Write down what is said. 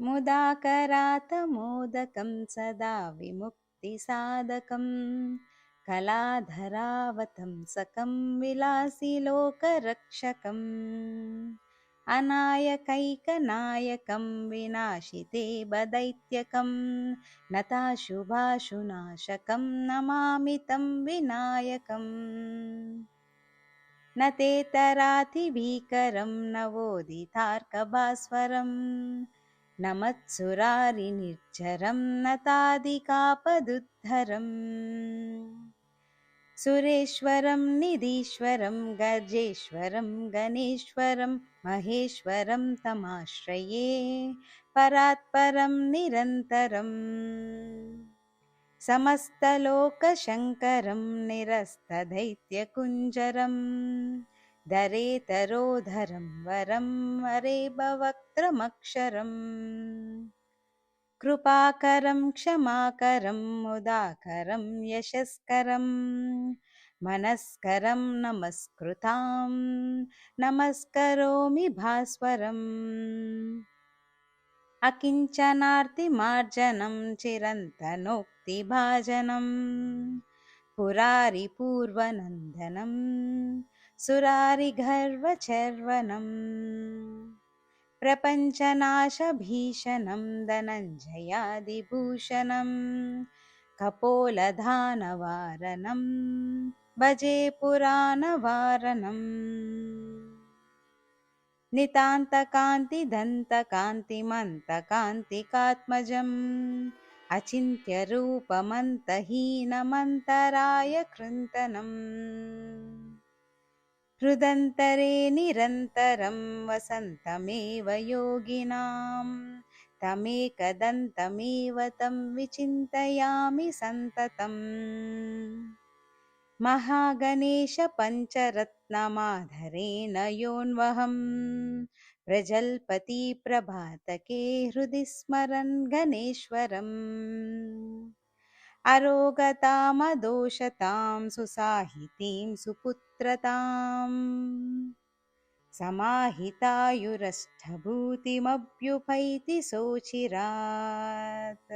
मुदाकरातमोदकं सदा विमुक्तिसाधकं कलाधरावतंसकं विलासिलोकरक्षकम् अनायकैकनायकं विनाशिते बदैत्यकं नताशुभाशुनाशकं नमामि तं विनायकम् न तेतरातिभीकरं नवोदितार्कभास्वरम् न मत्सुरारिनिर्झरं नतादिकापदुद्धरम् सुरेश्वरं निधीश्वरं गर्जेश्वरं गणेश्वरं महेश्वरं तमाश्रये परात्परं निरन्तरम् समस्तलोकशङ्करं निरस्तदैत्यकुञ्जरं दरेतरोधरं वरं वरेभवक्त्रमक्षरम् कृपाकरं क्षमाकरं मुदाकरं यशस्करं मनस्करं नमस्कृतां नमस्करोमि भास्वरम् अकिञ्चनार्तिमार्जनं चिरन्तनोक्तिभाजनं पुरारिपूर्वनन्दनं सुरारिगर्वचर्वणम् प्रपञ्चनाशभीषणं धनञ्जयादिभूषणं कपोलधानवारणं भजे पुराणवारणम् नितान्तकान्तिदन्तकान्तिमन्तकान्तिकात्मजम् अचिन्त्यरूपमन्तहीनमन्तराय कृन्तनम् हृदन्तरे निरन्तरं वसन्तमेव योगिनां तमेकदन्तमेव तं विचिन्तयामि सन्ततम् महागणेश पञ्चरत्नमाधरेण योऽन्वहं प्रजल्पति प्रभातके हृदि स्मरन् गणेश्वरम् अरोगतामदोषतां सुसाहितीं सुपुत्रताम् समाहितायुरष्टभूतिमभ्युपैति सोचिरात्।